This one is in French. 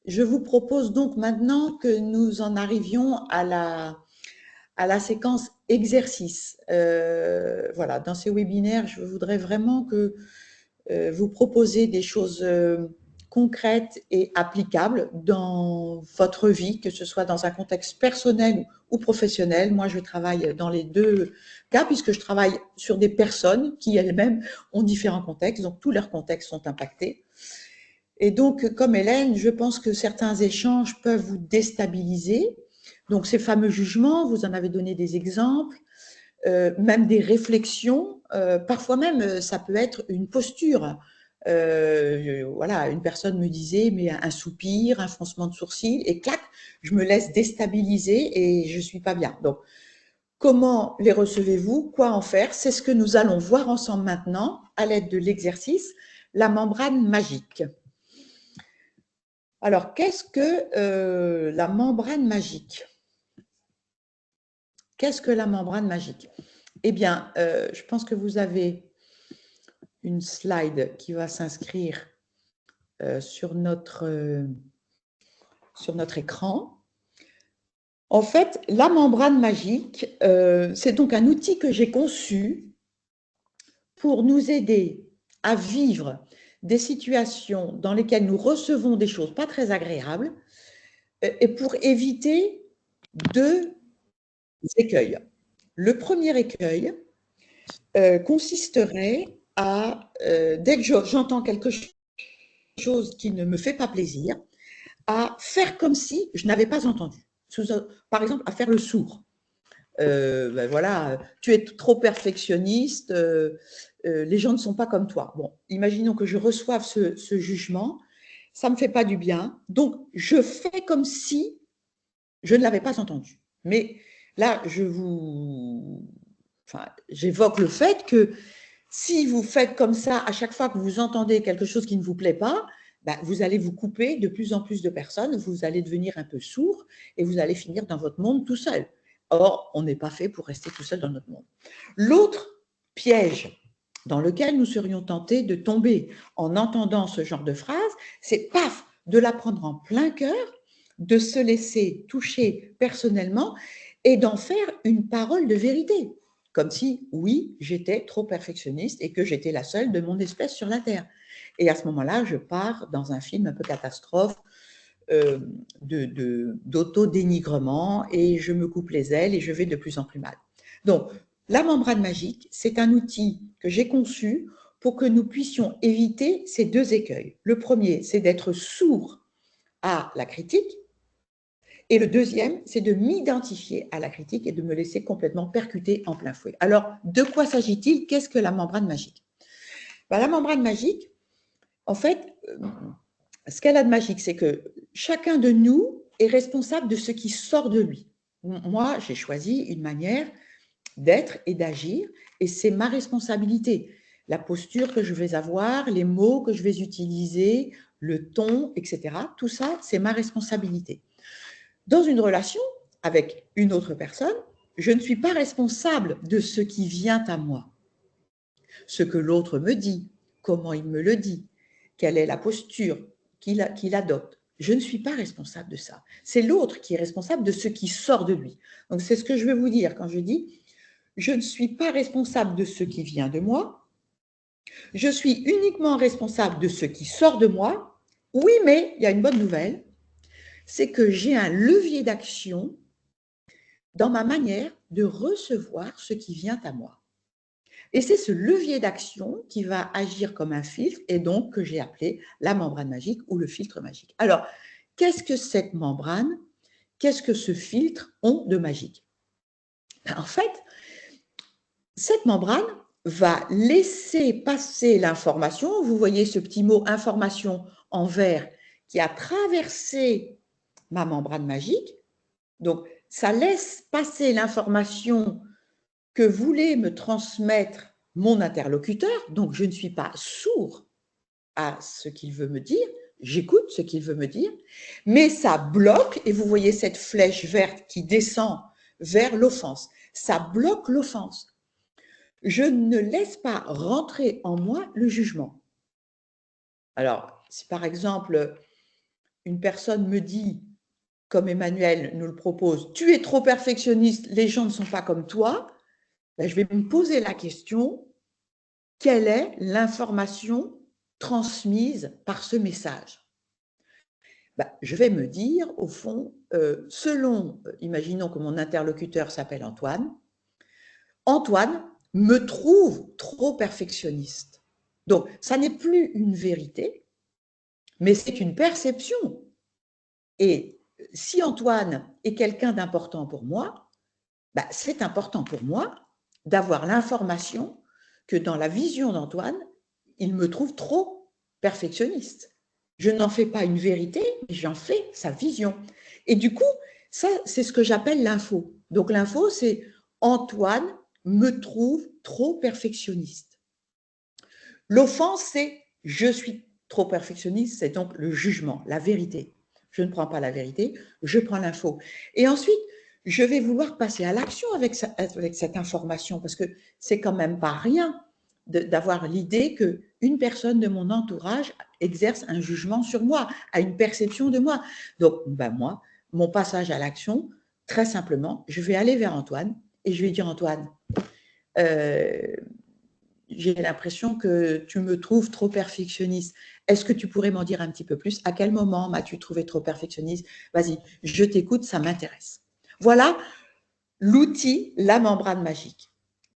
Je vous propose donc maintenant que nous en arrivions à la séquence exercice. Voilà, dans ces webinaires, je voudrais vraiment que vous proposiez des choses concrètes et applicables dans votre vie, que ce soit dans un contexte personnel ou professionnel. Moi, je travaille dans les deux cas puisque je travaille sur des personnes qui elles-mêmes ont différents contextes, donc tous leurs contextes sont impactés. Et donc, comme Hélène, je pense que certains échanges peuvent vous déstabiliser. Donc, ces fameux jugements, vous en avez donné des exemples, même des réflexions. Parfois même, ça peut être une posture. Voilà, une personne me disait, mais un soupir, un froncement de sourcil, et clac, je me laisse déstabiliser et je suis pas bien. Donc, comment les recevez-vous? Quoi en faire? C'est ce que nous allons voir ensemble maintenant à l'aide de l'exercice, la membrane magique. Alors, qu'est-ce que la membrane magique? Qu'est-ce que la membrane magique? Eh bien, je pense que vous avez une slide qui va s'inscrire sur notre écran. En fait, la membrane magique, c'est donc un outil que j'ai conçu pour nous aider à vivre des situations dans lesquelles nous recevons des choses pas très agréables et pour éviter deux écueils. Le premier écueil consisterait à, dès que j'entends quelque chose qui ne me fait pas plaisir, à faire comme si je n'avais pas entendu. Par exemple, à faire le sourd. Ben voilà, tu es trop perfectionniste, les gens ne sont pas comme toi. Bon, imaginons que je reçoive ce jugement, ça ne me fait pas du bien, donc je fais comme si je ne l'avais pas entendu. Mais là, j'évoque le fait que si vous faites comme ça à chaque fois que vous entendez quelque chose qui ne vous plaît pas, ben, vous allez vous couper de plus en plus de personnes, vous allez devenir un peu sourd et vous allez finir dans votre monde tout seul. Or, on n'est pas fait pour rester tout seul dans notre monde. L'autre piège dans lequel nous serions tentés de tomber en entendant ce genre de phrase, c'est paf, de la prendre en plein cœur, de se laisser toucher personnellement et d'en faire une parole de vérité. Comme si, oui, j'étais trop perfectionniste et que j'étais la seule de mon espèce sur la Terre. Et à ce moment-là, je pars dans un film un peu catastrophe d'auto-dénigrement et je me coupe les ailes et je vais de plus en plus mal. Donc, la membrane magique, c'est un outil que j'ai conçu pour que nous puissions éviter ces deux écueils. Le premier, c'est d'être sourd à la critique. Et le deuxième, c'est de m'identifier à la critique et de me laisser complètement percuter en plein fouet. Alors, de quoi s'agit-il? Qu'est-ce que la membrane magique? Ben, la membrane magique, en fait, ce qu'elle a de magique, c'est que chacun de nous est responsable de ce qui sort de lui. Moi, j'ai choisi une manière d'être et d'agir, et c'est ma responsabilité. La posture que je vais avoir, les mots que je vais utiliser, le ton, etc. Tout ça, c'est ma responsabilité. Dans une relation avec une autre personne, je ne suis pas responsable de ce qui vient à moi. Ce que l'autre me dit, comment il me le dit, quelle est la posture qu'il adopte. Je ne suis pas responsable de ça. C'est l'autre qui est responsable de ce qui sort de lui. Donc, c'est ce que je veux vous dire quand je dis je ne suis pas responsable de ce qui vient de moi, je suis uniquement responsable de ce qui sort de moi. Oui, mais il y a une bonne nouvelle, c'est que j'ai un levier d'action dans ma manière de recevoir ce qui vient à moi. Et c'est ce levier d'action qui va agir comme un filtre et donc que j'ai appelé la membrane magique ou le filtre magique. Alors, qu'est-ce que cette membrane, qu'est-ce que ce filtre ont de magique? En fait, cette membrane va laisser passer l'information. Vous voyez ce petit mot information en vert qui a traversé ma membrane magique. Donc, ça laisse passer l'information que voulait me transmettre mon interlocuteur. Donc, je ne suis pas sourd à ce qu'il veut me dire. J'écoute ce qu'il veut me dire, mais ça bloque, et vous voyez cette flèche verte qui descend vers l'offense. Ça bloque l'offense. Je ne laisse pas rentrer en moi le jugement. Alors, si par exemple, une personne me dit, comme Emmanuel nous le propose, tu es trop perfectionniste, les gens ne sont pas comme toi, ben, je vais me poser la question, quelle est l'information transmise par ce message? Ben, je vais me dire, au fond, selon, imaginons que mon interlocuteur s'appelle Antoine, Antoine me trouve trop perfectionniste. Donc, ça n'est plus une vérité, mais c'est une perception. Et si Antoine est quelqu'un d'important pour moi, bah, c'est important pour moi d'avoir l'information que dans la vision d'Antoine, il me trouve trop perfectionniste. Je n'en fais pas une vérité, mais j'en fais sa vision. Et du coup, ça, c'est ce que j'appelle l'info. Donc l'info, c'est Antoine me trouve trop perfectionniste. L'offense, c'est je suis trop perfectionniste, c'est donc le jugement, la vérité. Je ne prends pas la vérité, je prends l'info. Et ensuite, je vais vouloir passer à l'action avec cette information, parce que c'est quand même pas rien d'avoir l'idée qu'une personne de mon entourage exerce un jugement sur moi, a une perception de moi. Donc, ben moi, mon passage à l'action, très simplement, je vais aller vers Antoine et je vais dire, Antoine, j'ai l'impression que tu me trouves trop perfectionniste. Est-ce que tu pourrais m'en dire un petit peu plus? À quel moment m'as-tu trouvé trop perfectionniste? Vas-y, je t'écoute, ça m'intéresse. Voilà l'outil, la membrane magique.